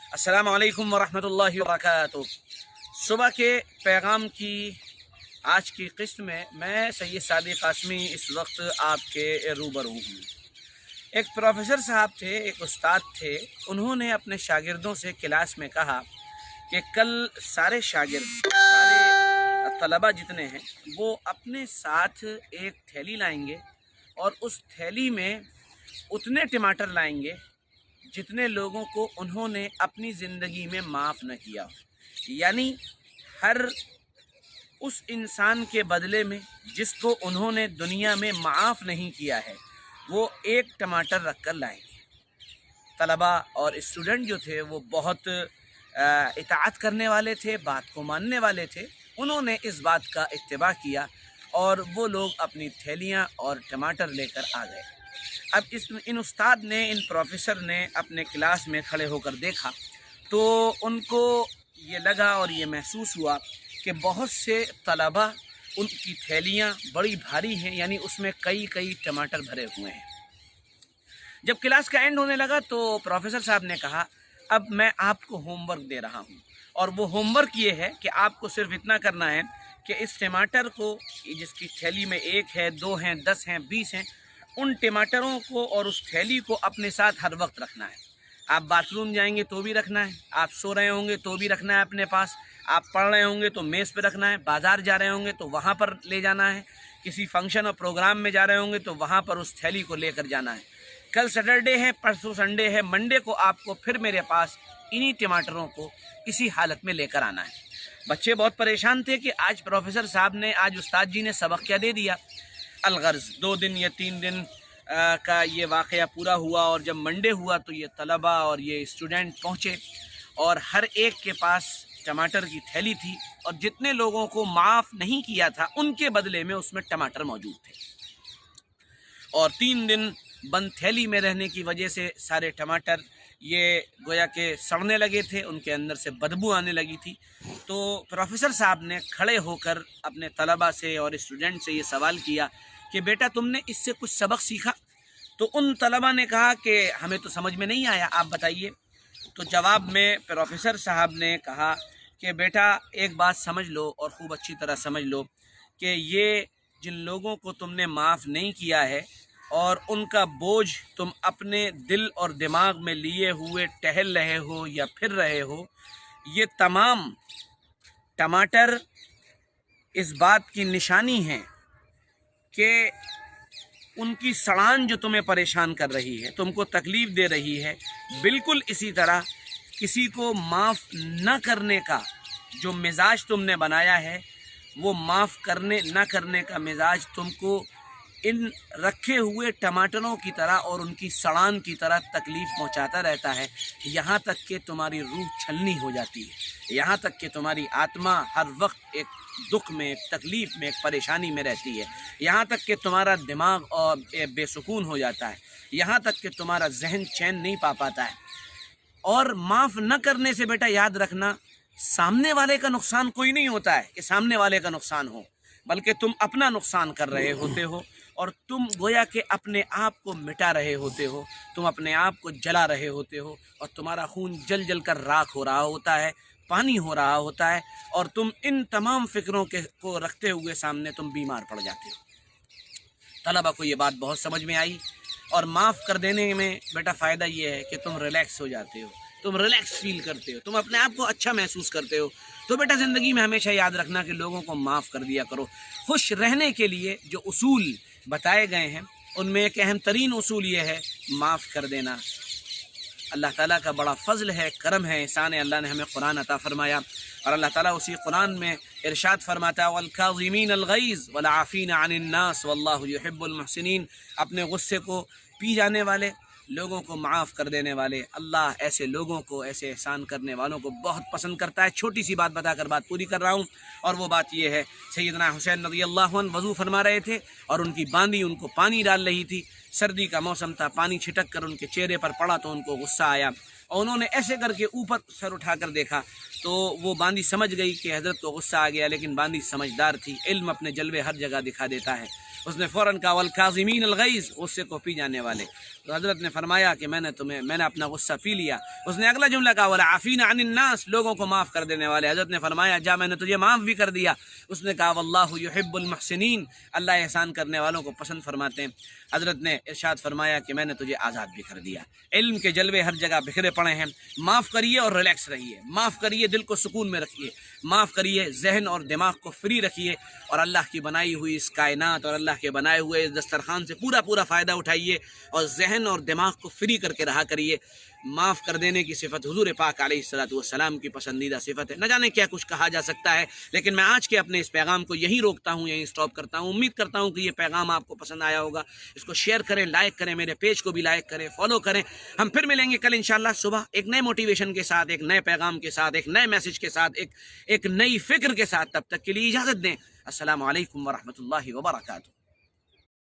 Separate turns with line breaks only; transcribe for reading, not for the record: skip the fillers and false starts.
अस्सलामु अलैकुम वरहमतुल्लाहि वबरकातुहू। सुबह के पैगाम की आज की किस्त में मैं सैयद सादिक कासमी इस वक्त आपके रूबरू हूँ। एक प्रोफेसर साहब थे, एक उस्ताद थे। उन्होंने अपने शागिर्दों से क्लास में कहा कि कल सारे शागिर्द, सारे तलबा जितने हैं वो अपने साथ एक थैली लाएंगे और उस थैली में उतने टमाटर लाएंगे जितने लोगों को उन्होंने अपनी ज़िंदगी में माफ़ न किया हो। यानी हर उस इंसान के बदले में जिसको उन्होंने दुनिया में माफ़ नहीं किया है, वो एक टमाटर रख कर लाएंगे। तलबा और स्टूडेंट जो थे वो बहुत इताअत करने वाले थे, बात को मानने वाले थे। उन्होंने इस बात का इत्तिबा किया और वो लोग अपनी थैलियाँ और टमाटर लेकर आ गए। अब इन उस्ताद ने, इन प्रोफेसर ने अपने क्लास में खड़े होकर देखा तो उनको ये लगा और ये महसूस हुआ कि बहुत से तलबा, उनकी थैलियाँ बड़ी भारी हैं, यानी उसमें कई कई टमाटर भरे हुए हैं। जब क्लास का एंड होने लगा तो प्रोफेसर साहब ने कहा, अब मैं आपको होमवर्क दे रहा हूँ और वो होमवर्क ये है कि आपको सिर्फ इतना करना है कि इस टमाटर को, जिसकी थैली में 1 है, 2 हैं, 10 हैं, 20 हैं, उन टमाटरों को और उस थैली को अपने साथ हर वक्त रखना है। आप बाथरूम जाएंगे तो भी रखना है, आप सो रहे होंगे तो भी रखना है अपने पास, आप पढ़ रहे होंगे तो मेज़ पे रखना है, बाज़ार जा रहे होंगे तो वहाँ पर ले जाना है, किसी फंक्शन और प्रोग्राम में जा रहे होंगे तो वहाँ पर उस थैली को लेकर जाना है। कल सैटरडे है, परसों संडे है, मंडे को आपको फिर मेरे पास इन्हीं टमाटरों को इसी हालत में लेकर आना है। बच्चे बहुत परेशान थे कि आज प्रोफेसर साहब ने, आज उस्ताद जी ने सबक क्या दे दिया। अलगर्ज 2 दिन या 3 दिन का ये वाक़या पूरा हुआ और जब मंडे हुआ तो ये तलबा और ये स्टूडेंट पहुँचे और हर एक के पास टमाटर की थैली थी और जितने लोगों को माफ़ नहीं किया था उनके बदले में उसमें टमाटर मौजूद थे। और 3 दिन बंद थैली में रहने की वजह से सारे टमाटर ये गोया के सड़ने लगे थे, उनके अंदर से बदबू आने लगी थी। तो प्रोफेसर साहब ने खड़े होकर अपने तलबा से और स्टूडेंट से ये सवाल किया कि बेटा तुमने इससे कुछ सबक सीखा? तो उन तलबा ने कहा कि हमें तो समझ में नहीं आया, आप बताइए। तो जवाब में प्रोफेसर साहब ने कहा कि बेटा एक बात समझ लो और ख़ूब अच्छी तरह समझ लो कि ये जिन लोगों को तुमने माफ़ नहीं किया है और उनका बोझ तुम अपने दिल और दिमाग में लिए हुए टहल रहे हो या फिर रहे हो, ये तमाम टमाटर इस बात की निशानी है कि उनकी सड़ान जो तुम्हें परेशान कर रही है, तुमको तकलीफ़ दे रही है, बिल्कुल इसी तरह किसी को माफ़ न करने का जो मिजाज तुमने बनाया है, वो माफ़ करने न करने का मिजाज तुमको इन रखे हुए टमाटरों की तरह और उनकी सड़ान की तरह तकलीफ़ पहुंचाता रहता है। यहाँ तक कि तुम्हारी रूह छलनी हो जाती है, यहाँ तक कि तुम्हारी आत्मा हर वक्त एक दुख में, एक तकलीफ़ में, एक परेशानी में रहती है। यहाँ तक कि तुम्हारा दिमाग और बेसुकून हो जाता है, यहाँ तक कि तुम्हारा जहन चैन नहीं पा पाता है। और माफ़ न करने से बेटा याद रखना, सामने वाले का नुकसान कोई नहीं होता है कि सामने वाले का नुकसान हो, बल्कि तुम अपना नुकसान कर रहे होते हो और तुम गोया के अपने आप को मिटा रहे होते हो, तुम अपने आप को जला रहे होते हो और तुम्हारा खून जल जल कर राख हो रहा होता है, पानी हो रहा होता है और तुम इन तमाम फ़िक्रों को रखते हुए सामने तुम बीमार पड़ जाते हो। तलबा को ये बात बहुत समझ में आई और माफ़ कर देने में बेटा फ़ायदा ये है कि तुम रिलैक्स हो जाते हो, तुम रिलैक्स फील करते हो, तुम अपने आप को अच्छा महसूस करते हो। तो बेटा ज़िंदगी में हमेशा याद रखना कि लोगों को माफ़ कर दिया करो। खुश रहने के लिए जो उसूल बताए गए हैं उनमें एक अहम तरीन उसूल ये है, माफ़ कर देना। अल्लाह ताला का बड़ा फ़ज़ल है, करम है, एहसान है, अल्लाह ने हमें कुरान अता फ़रमाया और अल्लाह ताला उसी कुरान में इरशाद फरमाता है, वल काज़िमीन अल गैज़ वल आफ़ीन अनिन नास वल्लाहु युहिब्बुल मुहसिनीन। अपने गुस्से को पी जाने वाले, लोगों को माफ़ कर देने वाले, अल्लाह ऐसे लोगों को, ऐसे एहसान करने वालों को बहुत पसंद करता है। छोटी सी बात बताकर बात पूरी कर रहा हूँ और वो बात ये है, सैयदना हुसैन रज़ियल्लाहु अन्हु वज़ू फरमा रहे थे और उनकी बांदी उनको पानी डाल रही थी। सर्दी का मौसम था, पानी छिटक कर उनके चेहरे पर पड़ा तो उनको गुस्सा आया और उन्होंने ऐसे करके ऊपर सर उठाकर देखा तो वो बांदी समझ गई कि हज़रत को गुस्सा आ गया, लेकिन बांदी समझदार थी, इल्म अपने जलवे हर जगह दिखा देता है। اس نے فوراً کہا والکاظمین الغیظ، غصے کو پی جانے والے. تو حضرت نے فرمایا کہ میں نے اپنا غصہ پی لیا. اس نے اگلا جملہ کہا والعافین عن الناس، لوگوں کو معاف کر دینے والے. حضرت نے فرمایا جا میں نے تجھے معاف بھی کر دیا. اس نے کہا واللہ یحب المحسنین، اللہ احسان کرنے والوں کو پسند فرماتے ہیں. حضرت نے ارشاد فرمایا کہ میں نے تجھے آزاد بھی کر دیا. علم کے جلوے ہر جگہ بکھرے پڑے ہیں. معاف کریے اور ریلیکس رہیے، معاف کریے، دل کو سکون میں رکھیے، معاف کریے، ذہن اور دماغ کو فری رکھیے، اور اللہ کی بنائی ہوئی اس کائنات اور اللہ کے بنائے ہوئے اس دسترخوان سے پورا فائدہ اٹھائیے، اور ذہن اور دماغ کو فری کر کے رہا کریے. معاف کر دینے کی صفت حضور پاک علیہ الصلوۃ والسلام کی پسندیدہ صفت ہے. نہ جانے کیا کچھ کہا جا سکتا ہے، لیکن میں آج کے اپنے اس پیغام کو یہیں روکتا ہوں، یہیں سٹاپ کرتا ہوں. امید کرتا ہوں کہ یہ پیغام آپ کو پسند آیا ہوگا. اس کو شیئر کریں، لائک کریں، میرے پیج کو بھی لائک کریں، فالو کریں. ہم پھر ملیں گے کل انشاءاللہ صبح ایک نئے موٹیویشن کے ساتھ، ایک نئے پیغام کے ساتھ، ایک نئے میسج کے ساتھ، ایک نئی فکر کے ساتھ. تب تک کے لیے اجازت دیں. السلام علیکم ورحمۃ اللہ وبرکاتہ.